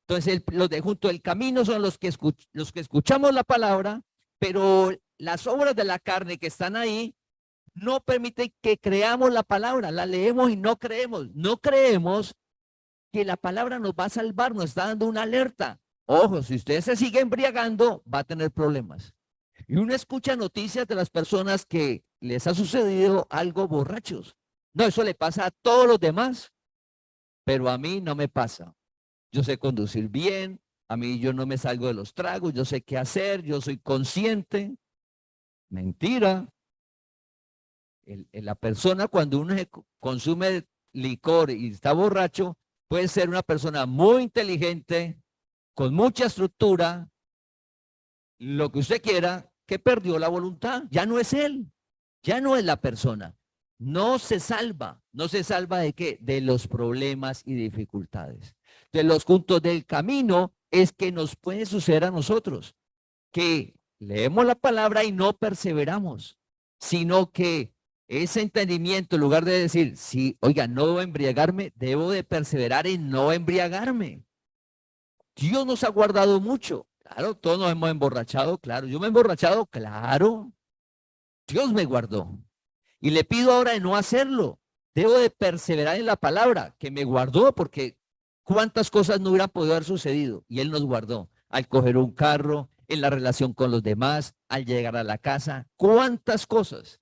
Entonces, los de junto del camino son los que escuchamos la palabra, pero las obras de la carne que están ahí no permiten que creamos la palabra. La leemos y no creemos. No creemos que la palabra nos va a salvar, nos está dando una alerta. Ojo, si usted se sigue embriagando, va a tener problemas. Y uno escucha noticias de las personas que les ha sucedido algo borrachos. No, eso le pasa a todos los demás, pero a mí no me pasa. Yo sé conducir bien, a mí yo no me salgo de los tragos, yo sé qué hacer, yo soy consciente. Mentira. La persona cuando uno consume licor y está borracho, puede ser una persona muy inteligente, con mucha estructura, lo que usted quiera, que perdió la voluntad. Ya no es él, ya no es la persona. No se salva. ¿No se salva de qué? De los problemas y dificultades. De los puntos del camino es que nos puede suceder a nosotros, que leemos la palabra y no perseveramos, sino que ese entendimiento, en lugar de decir, sí, oiga, no debo embriagarme, debo de perseverar en no embriagarme. Dios nos ha guardado mucho. Claro, todos nos hemos emborrachado, claro. Yo me he emborrachado, claro. Dios me guardó. Y le pido ahora de no hacerlo. Debo de perseverar en la palabra que me guardó, porque cuántas cosas no hubieran podido haber sucedido. Y Él nos guardó. Al coger un carro, en la relación con los demás, al llegar a la casa, cuántas cosas.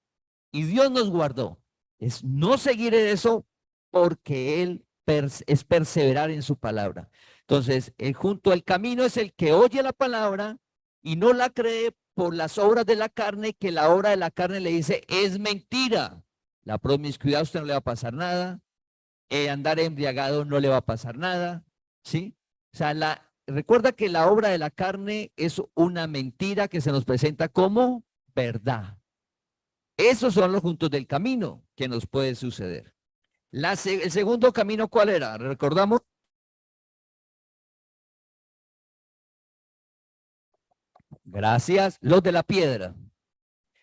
Y Dios nos guardó. Es no seguir en eso porque Él es perseverar en su palabra. Entonces, junto al camino es el que oye la palabra y no la cree por las obras de la carne, que la obra de la carne le dice, es mentira. La promiscuidad a usted no le va a pasar nada, andar embriagado no le va a pasar nada, ¿sí? O sea, recuerda que la obra de la carne es una mentira que se nos presenta como verdad. Esos son los juntos del camino que nos puede suceder. El segundo camino, ¿cuál era? ¿Recordamos? Gracias. Los de la piedra.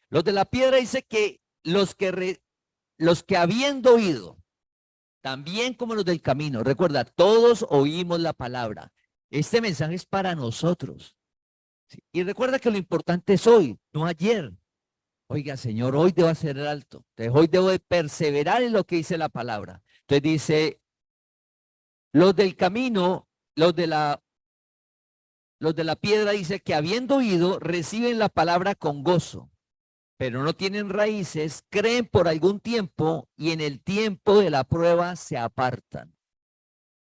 Los de la piedra dice que los que habiendo oído, también como los del camino, recuerda, todos oímos la palabra. Este mensaje es para nosotros. ¿Sí? Y recuerda que lo importante es hoy, no ayer. Oiga, Señor, hoy debo hacer el alto. Entonces, hoy debo de perseverar en lo que dice la palabra. Entonces dice, los del camino, los de la piedra dice que habiendo oído, reciben la palabra con gozo, pero no tienen raíces, creen por algún tiempo y en el tiempo de la prueba se apartan.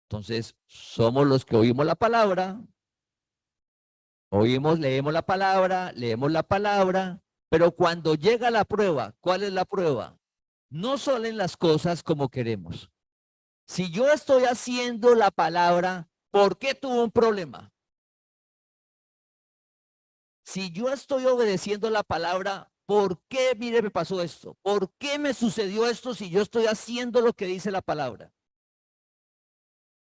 Entonces, somos los que oímos la palabra, leemos la palabra, pero cuando llega la prueba, ¿cuál es la prueba? No salen las cosas como queremos. Si yo estoy haciendo la palabra, ¿por qué tuvo un problema? Si yo estoy obedeciendo la palabra, ¿por qué, mire, me pasó esto? ¿Por qué me sucedió esto si yo estoy haciendo lo que dice la palabra?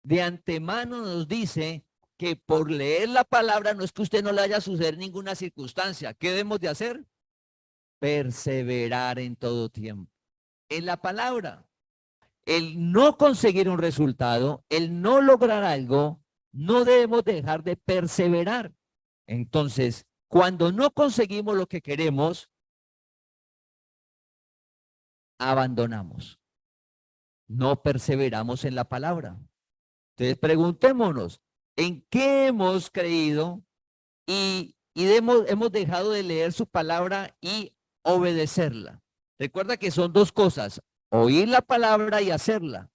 De antemano nos dice que por leer la palabra no es que usted no le haya suceder ninguna circunstancia. ¿Qué debemos de hacer? Perseverar en todo tiempo. En la palabra, el no conseguir un resultado, el no lograr algo, no debemos dejar de perseverar. Entonces, cuando no conseguimos lo que queremos, abandonamos. No perseveramos en la palabra. Entonces, preguntémonos, ¿en qué hemos creído y hemos dejado de leer su palabra y obedecerla? Recuerda que son dos cosas, oír la palabra y hacerla.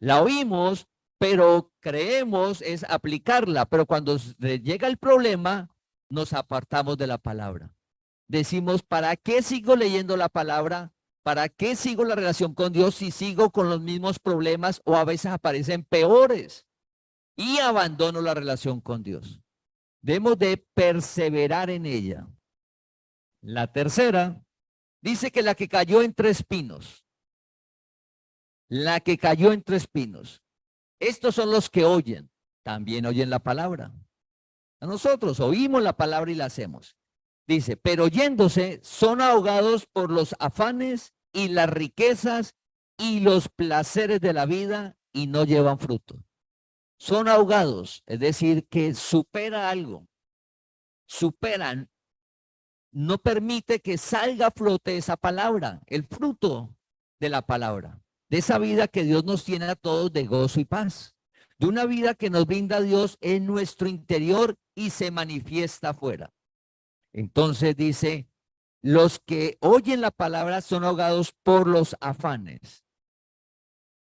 La oímos, pero creemos es aplicarla, pero cuando llega el problema, nos apartamos de la palabra. Decimos, ¿para qué sigo leyendo la palabra? ¿Para qué sigo la relación con Dios si sigo con los mismos problemas o a veces aparecen peores? Y abandono la relación con Dios. Debemos de perseverar en ella. La tercera dice que la que cayó entre espinos. La que cayó entre espinos. Estos son los que oyen. También oyen la palabra. A nosotros oímos la palabra y la hacemos. Dice, pero yéndose son ahogados por los afanes y las riquezas y los placeres de la vida y no llevan fruto. Son ahogados, es decir, que supera algo, superan, no permite que salga a flote esa palabra, el fruto de la palabra, de esa vida que Dios nos tiene a todos de gozo y paz, de una vida que nos brinda Dios en nuestro interior y se manifiesta afuera. Entonces dice, los que oyen la palabra son ahogados por los afanes.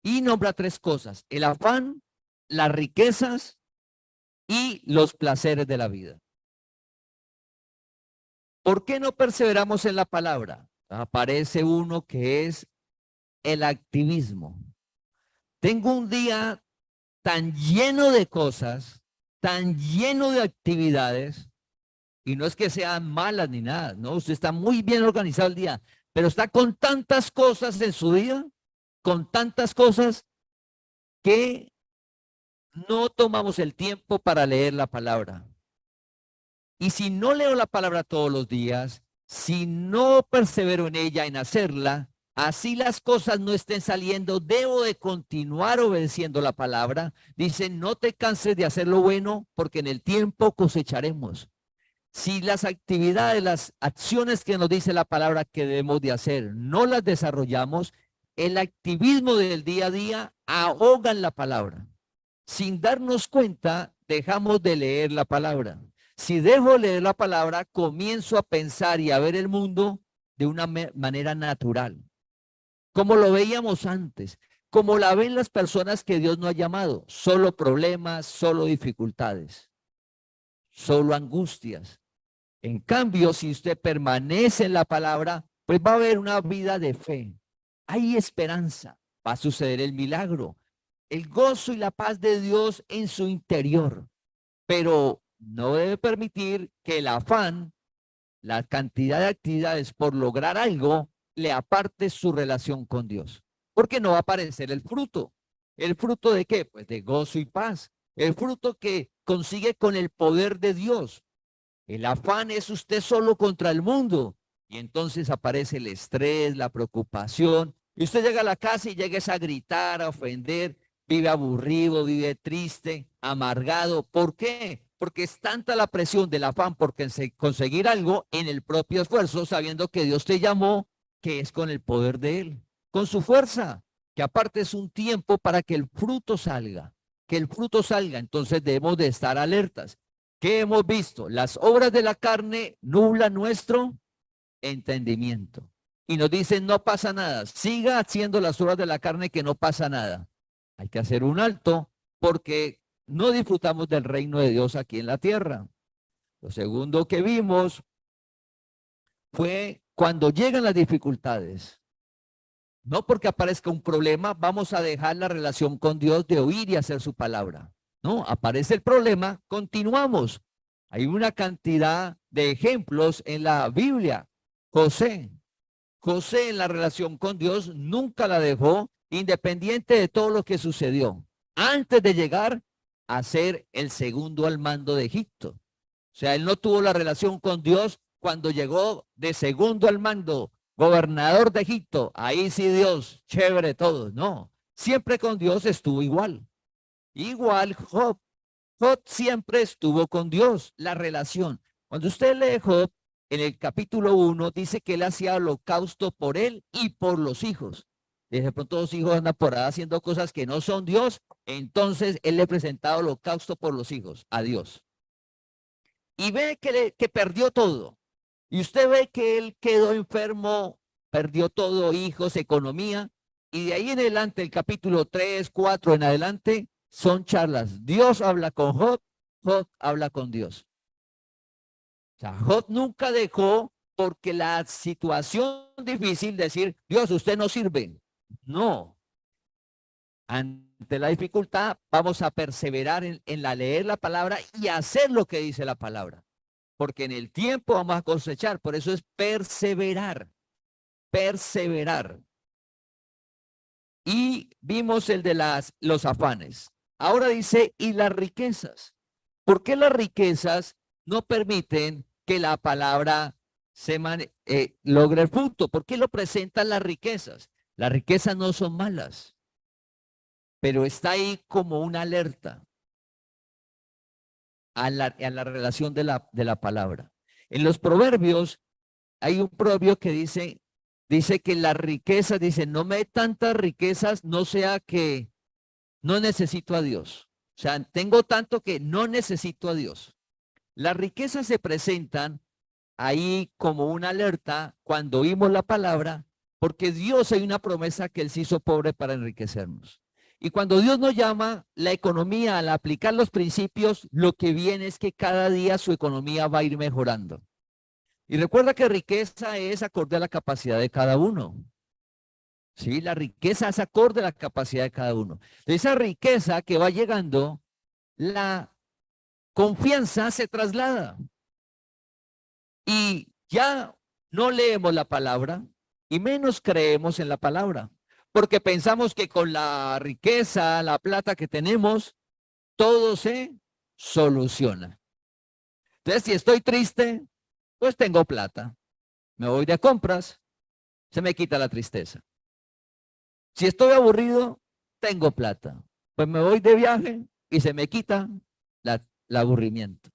Y nombra tres cosas, el afán, las riquezas y los placeres de la vida. ¿Por qué no perseveramos en la palabra? Aparece uno que es el activismo. Tengo un día tan lleno de cosas, tan lleno de actividades, y no es que sean malas ni nada, no, usted está muy bien organizado el día, pero está con tantas cosas en su día, con tantas cosas que no tomamos el tiempo para leer la palabra. Y si no leo la palabra todos los días, si no persevero en ella, en hacerla, así las cosas no estén saliendo, debo de continuar obedeciendo la palabra. Dice, no te canses de hacer lo bueno, porque en el tiempo cosecharemos. Si las actividades, las acciones que nos dice la palabra que debemos de hacer, no las desarrollamos, el activismo del día a día ahoga la palabra. Sin darnos cuenta, dejamos de leer la palabra. Si dejo de leer la palabra, comienzo a pensar y a ver el mundo de una manera natural, como lo veíamos antes. como la ven las personas que Dios no ha llamado, solo problemas, solo dificultades, solo angustias. En cambio, si usted permanece en la palabra, pues va a haber una vida de fe. Hay esperanza, va a suceder el milagro, el gozo y la paz de Dios en su interior. Pero no debe permitir que el afán, la cantidad de actividades por lograr algo, le aparte su relación con Dios. Porque no va a aparecer el fruto. ¿El fruto de qué? Pues de gozo y paz. El fruto que consigue con el poder de Dios. El afán es usted solo contra el mundo. Y entonces aparece el estrés, la preocupación. Y usted llega a la casa y llega a gritar, a ofender, vive aburrido, vive triste, amargado. ¿Por qué? Porque es tanta la presión del afán por conseguir algo en el propio esfuerzo, sabiendo que Dios te llamó, que es con el poder de Él, con su fuerza, que aparte es un tiempo para que el fruto salga, que el fruto salga. Entonces debemos de estar alertas. ¿Qué hemos visto? Las obras de la carne nublan nuestro entendimiento. Y nos dicen, no pasa nada, siga haciendo las obras de la carne, que no pasa nada. Hay que hacer un alto porque no disfrutamos del reino de Dios aquí en la tierra. Lo segundo que vimos fue cuando llegan las dificultades. No porque aparezca un problema, vamos a dejar la relación con Dios de oír y hacer su palabra. No, aparece el problema, continuamos. Hay una cantidad de ejemplos en la Biblia. José en la relación con Dios nunca la dejó, independiente de todo lo que sucedió, antes de llegar a ser el segundo al mando de Egipto. O sea, él no tuvo la relación con Dios cuando llegó de segundo al mando, gobernador de Egipto. Ahí sí Dios, chévere todo. No, siempre con Dios estuvo igual. Igual Job. Job siempre estuvo con Dios, la relación. Cuando usted lee Job, en el capítulo 1, dice que él hacía holocausto por él y por los hijos. De pronto los hijos andan por ahí haciendo cosas que no son Dios, entonces él le presentaba holocausto por los hijos a Dios. Y ve que perdió todo. Y usted ve que él quedó enfermo, perdió todo, hijos, economía. Y de ahí en adelante, el capítulo 3, 4 en adelante, son charlas. Dios habla con Job, Job habla con Dios. O sea, Job nunca dejó, porque la situación difícil, decir, Dios, usted no sirve. No. Ante la dificultad, vamos a perseverar en la leer la palabra y hacer lo que dice la palabra. Porque en el tiempo vamos a cosechar. Por eso es perseverar. Perseverar. Y vimos el de los afanes. Ahora dice, y las riquezas. ¿Por qué las riquezas no permiten que la palabra logre el fruto? ¿Por qué lo presentan las riquezas? Las riquezas no son malas, pero está ahí como una alerta a la relación de la palabra. En los proverbios hay un proverbio que dice que las riquezas, dice, no me dé tantas riquezas, no sea que no necesito a Dios. O sea, tengo tanto que no necesito a Dios. Las riquezas se presentan ahí como una alerta cuando oímos la palabra, porque Dios, hay una promesa que Él se hizo pobre para enriquecernos. Y cuando Dios nos llama, la economía, al aplicar los principios, lo que viene es que cada día su economía va a ir mejorando. Y recuerda que riqueza es acorde a la capacidad de cada uno. Sí, la riqueza es acorde a la capacidad de cada uno. De esa riqueza que va llegando, la confianza se traslada. Y ya no leemos la palabra y menos creemos en la palabra. Porque pensamos que con la riqueza, la plata que tenemos, todo se soluciona. Entonces, si estoy triste, pues tengo plata. Me voy de compras, se me quita la tristeza. Si estoy aburrido, tengo plata. Pues me voy de viaje y se me quita el aburrimiento.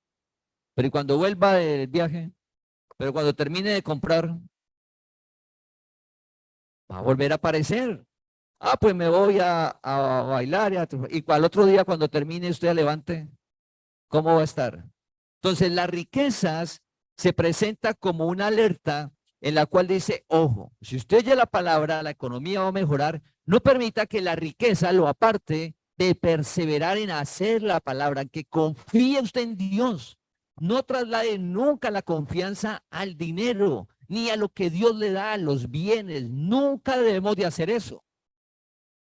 Pero ¿y cuando vuelva del viaje? Pero cuando termine de comprar, va a volver a aparecer. Ah, pues me voy a bailar y al otro día cuando termine usted levante, ¿cómo va a estar? Entonces las riquezas se presenta como una alerta en la cual dice, ojo, si usted oye la palabra, la economía va a mejorar, No permita que la riqueza lo aparte de perseverar en hacer la palabra, que confíe usted en Dios. No traslade nunca la confianza al dinero, ni a lo que Dios le da, a los bienes. Nunca debemos de hacer eso.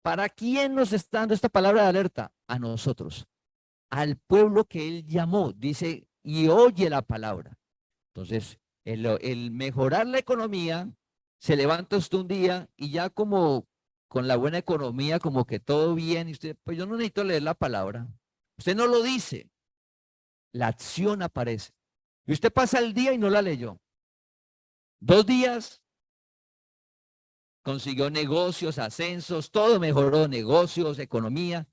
¿Para quién nos está dando esta palabra de alerta? A nosotros, al pueblo que Él llamó, dice, y oye la palabra. Entonces, el mejorar la economía, se levanta usted un día y ya como con la buena economía, como que todo bien, y usted, pues yo no necesito leer la palabra. Usted no lo dice, la acción aparece. Y usted pasa el día y no la leyó. 2 días, consiguió negocios, ascensos, todo mejoró, negocios, economía.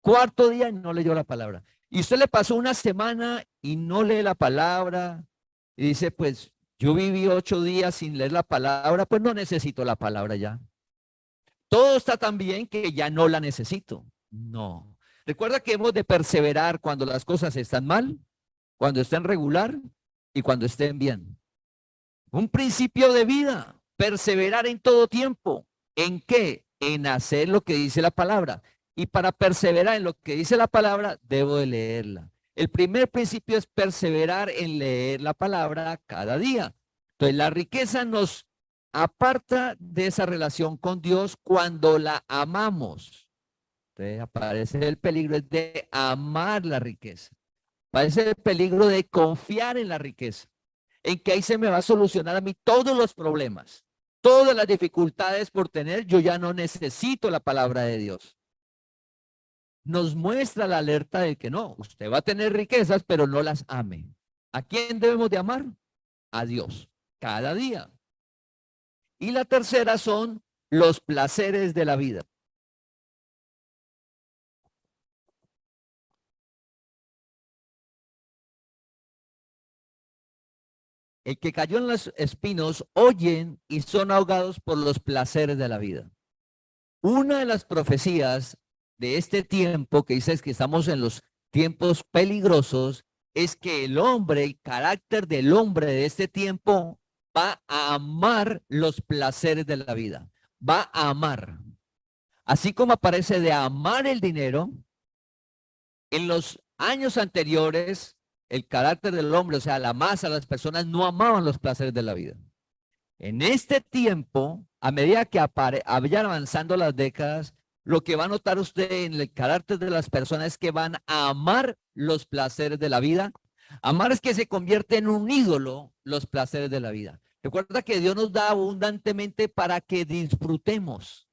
4.º día y no leyó la palabra. Y usted le pasó una semana y no lee la palabra. Y dice, pues yo viví 8 días sin leer la palabra, pues no necesito la palabra ya. Todo está tan bien que ya no la necesito. No. Recuerda que hemos de perseverar cuando las cosas están mal, cuando estén regular y cuando estén bien. Un principio de vida, perseverar en todo tiempo. ¿En qué? En hacer lo que dice la palabra. Y para perseverar en lo que dice la palabra, debo de leerla. El primer principio es perseverar en leer la palabra cada día. Entonces, la riqueza nos aparta de esa relación con Dios cuando la amamos. Entonces, aparece el peligro de amar la riqueza. Aparece el peligro de confiar en la riqueza, en que ahí se me va a solucionar a mí todos los problemas, todas las dificultades por tener, yo ya no necesito la palabra de Dios. Nos muestra la alerta de que no, usted va a tener riquezas, pero no las ame. ¿A quién debemos de amar? A Dios, cada día. Y la tercera son los placeres de la vida. El que cayó en los espinos oyen y son ahogados por los placeres de la vida. Una de las profecías de este tiempo, que dice que estamos en los tiempos peligrosos, es que el hombre, el carácter del hombre de este tiempo va a amar los placeres de la vida. Va a amar. Así como aparece de amar el dinero, en los años anteriores, el carácter del hombre, o sea, la masa, las personas no amaban los placeres de la vida. En este tiempo, a medida que vayan avanzando las décadas, lo que va a notar usted en el carácter de las personas es que van a amar los placeres de la vida. Amar es que se convierte en un ídolo los placeres de la vida. Recuerda que Dios nos da abundantemente para que disfrutemos.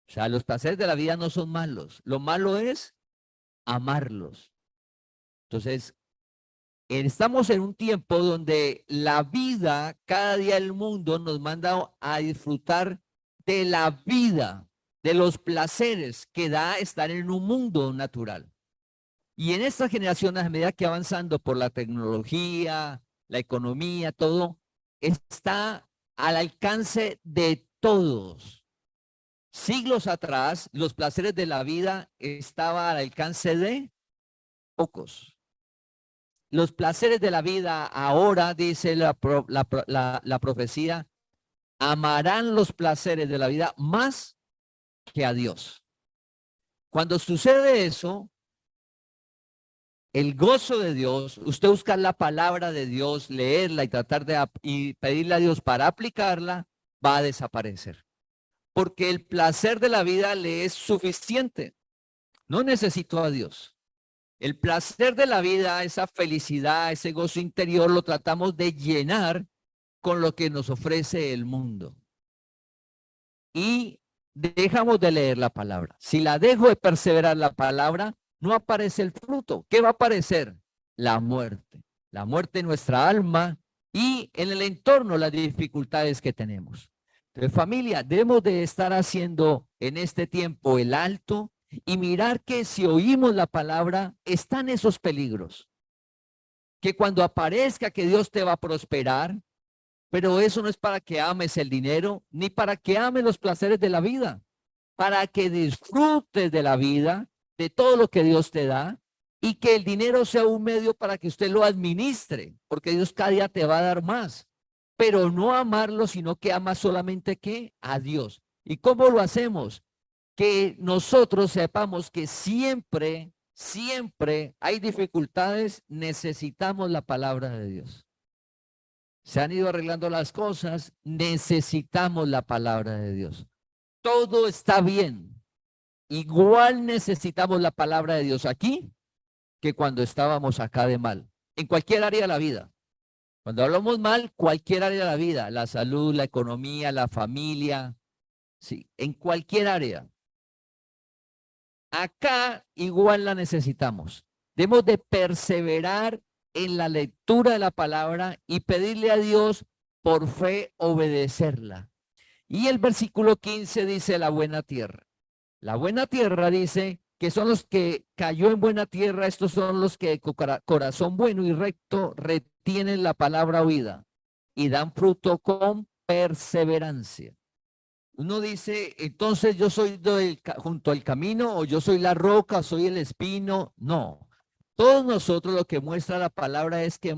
O sea, los placeres de la vida no son malos. Lo malo es amarlos. Entonces, estamos en un tiempo donde la vida, cada día el mundo nos manda a disfrutar de la vida, de los placeres que da estar en un mundo natural. Y en esta generación, a medida que avanzando por la tecnología, la economía, todo, está al alcance de todos. Siglos atrás, los placeres de la vida estaban al alcance de pocos. Los placeres de la vida ahora, dice la profecía, amarán los placeres de la vida más que a Dios. Cuando sucede eso, el gozo de Dios, usted buscar la palabra de Dios, leerla y tratar de y pedirle a Dios para aplicarla, va a desaparecer. Porque el placer de la vida le es suficiente. No necesito a Dios. El placer de la vida, esa felicidad, ese gozo interior, lo tratamos de llenar con lo que nos ofrece el mundo. Y dejamos de leer la palabra. Si la dejo de perseverar la palabra, no aparece el fruto. ¿Qué va a aparecer? La muerte. La muerte en nuestra alma y en el entorno las dificultades que tenemos. Entonces, familia, debemos de estar haciendo en este tiempo el alto y mirar que si oímos la palabra, están esos peligros. Que cuando aparezca que Dios te va a prosperar, pero eso no es para que ames el dinero, ni para que ames los placeres de la vida, para que disfrutes de la vida, de todo lo que Dios te da, y que el dinero sea un medio para que usted lo administre, porque Dios cada día te va a dar más, pero no amarlo, sino que ama solamente ¿qué? A Dios. ¿Y cómo lo hacemos? que nosotros sepamos que siempre, siempre hay dificultades, necesitamos la palabra de Dios. Se han ido arreglando las cosas, necesitamos la palabra de Dios. Todo está bien. Igual necesitamos la palabra de Dios aquí que cuando estábamos acá de mal, en cualquier área de la vida. Cuando hablamos mal, cualquier área de la vida, la salud, la economía, la familia, sí, en cualquier área. Acá igual la necesitamos. Debemos de perseverar en la lectura de la palabra y pedirle a Dios por fe obedecerla. Y el versículo 15 dice la buena tierra. La buena tierra dice que son los que cayó en buena tierra, estos son los que con corazón bueno y recto retienen la palabra oída y dan fruto con perseverancia. Uno dice, entonces yo soy junto al camino, o yo soy la roca, soy el espino. No. Todos nosotros lo que muestra la palabra es que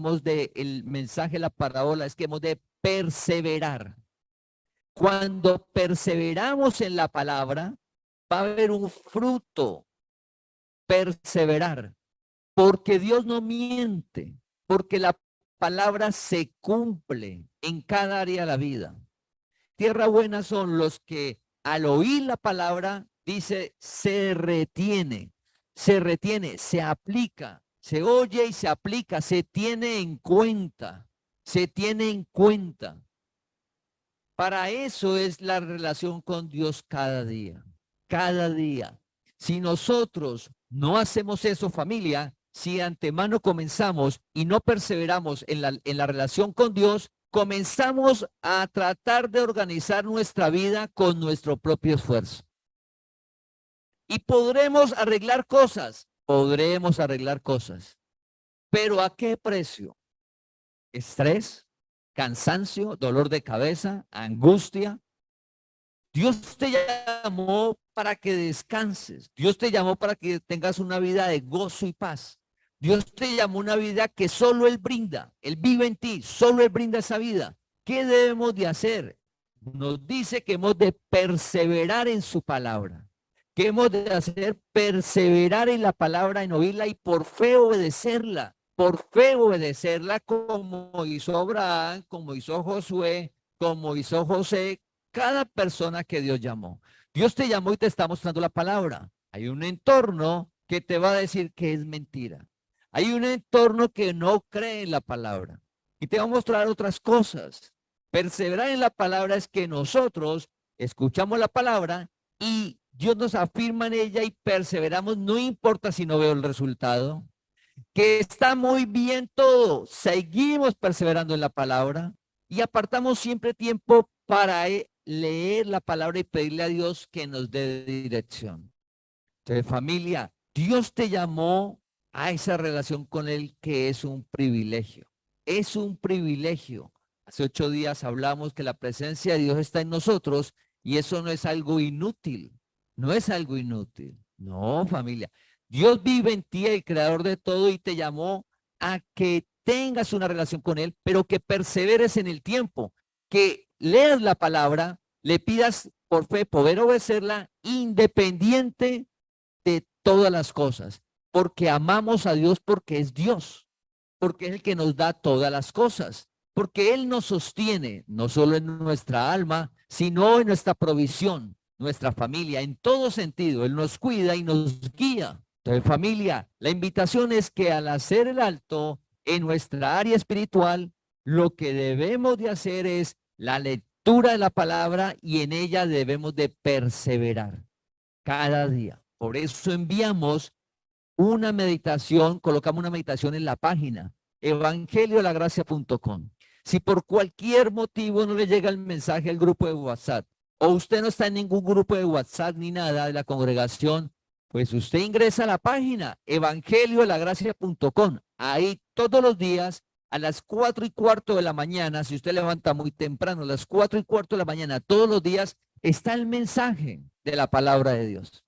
el mensaje, la parábola, es que hemos de perseverar. Cuando perseveramos en la palabra, va a haber un fruto, perseverar, porque Dios no miente, porque la palabra se cumple en cada área de la vida. Tierra buena son los que al oír la palabra, dice, se retiene, se aplica, se oye y se aplica, se tiene en cuenta, se tiene en cuenta. Para eso es la relación con Dios cada día, cada día. Si nosotros no hacemos eso, familia, si de antemano comenzamos y no perseveramos en la relación con Dios, comenzamos a tratar de organizar nuestra vida con nuestro propio esfuerzo. Y podremos arreglar cosas, pero ¿a qué precio? Estrés, cansancio, dolor de cabeza, angustia. Dios te llamó para que descanses. Dios te llamó para que tengas una vida de gozo y paz. Dios te llamó una vida que solo Él brinda. Él vive en ti, solo Él brinda esa vida. ¿Qué debemos de hacer? Nos dice que hemos de perseverar en su palabra. ¿Qué hemos de hacer? Perseverar en la palabra, en oírla y por fe obedecerla. Por fe obedecerla como hizo Abraham, como hizo Josué, como hizo José, cada persona que Dios llamó. Dios te llamó y te está mostrando la palabra. Hay un entorno que te va a decir que es mentira. Hay un entorno que no cree en la palabra y te va a mostrar otras cosas. Perseverar en la palabra es que nosotros escuchamos la palabra y Dios nos afirma en ella y perseveramos, no importa si no veo el resultado, que está muy bien todo, seguimos perseverando en la palabra y apartamos siempre tiempo para leer la palabra y pedirle a Dios que nos dé dirección. Entonces, familia, Dios te llamó a esa relación con Él que es un privilegio. Es un privilegio. Hace 8 días hablamos que la presencia de Dios está en nosotros y eso no es algo inútil. No es algo inútil. No, familia. Dios vive en ti, el creador de todo, y te llamó a que tengas una relación con Él, pero que perseveres en el tiempo, que leas la palabra, le pidas por fe poder obedecerla independiente de todas las cosas, porque amamos a Dios porque es Dios, porque es el que nos da todas las cosas, porque Él nos sostiene, no solo en nuestra alma, sino en nuestra provisión, nuestra familia, en todo sentido. Él nos cuida y nos guía. Entonces, familia, la invitación es que al hacer el alto en nuestra área espiritual, lo que debemos de hacer es la lectura de la palabra y en ella debemos de perseverar cada día. Por eso enviamos una meditación, colocamos una meditación en la página evangeliolagracia.com. Si por cualquier motivo no le llega el mensaje al grupo de WhatsApp o usted no está en ningún grupo de WhatsApp ni nada de la congregación, pues usted ingresa a la página evangeliolagracia.com. Ahí todos los días a las 4:15 de la mañana, si usted levanta muy temprano, a las 4:15 de la mañana, todos los días está el mensaje de la palabra de Dios.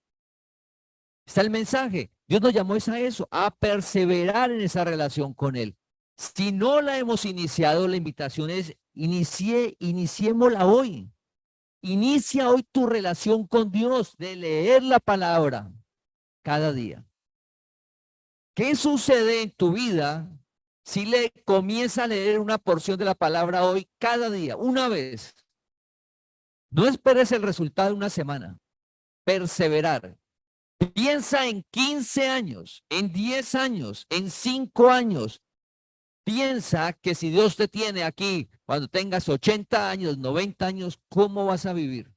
Está el mensaje. Dios nos llamó a eso, a perseverar en esa relación con Él. Si no la hemos iniciado, la invitación es iniciémosla hoy. Inicia hoy tu relación con Dios de leer la palabra cada día. ¿Qué sucede en tu vida si comienza a leer una porción de la palabra hoy cada día, una vez? No esperes el resultado de una semana. Perseverar. Piensa en 15 años, en 10 años, en 5 años. Piensa que si Dios te tiene aquí cuando tengas 80 años, 90 años, ¿cómo vas a vivir?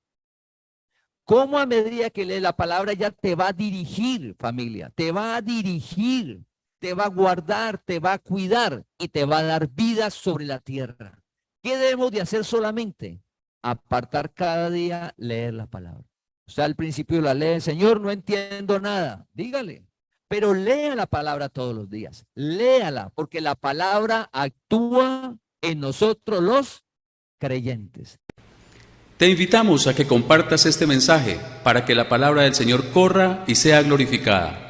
¿Cómo a medida que lees la palabra ya te va a dirigir, familia? Te va a dirigir, te va a guardar, te va a cuidar y te va a dar vida sobre la tierra. ¿Qué debemos de hacer solamente? Apartar cada día, leer la palabra. O sea, al principio la lee, Señor, no entiendo nada. Dígale. Pero lea la palabra todos los días. Léala, porque la palabra actúa en nosotros los creyentes. Te invitamos a que compartas este mensaje para que la palabra del Señor corra y sea glorificada.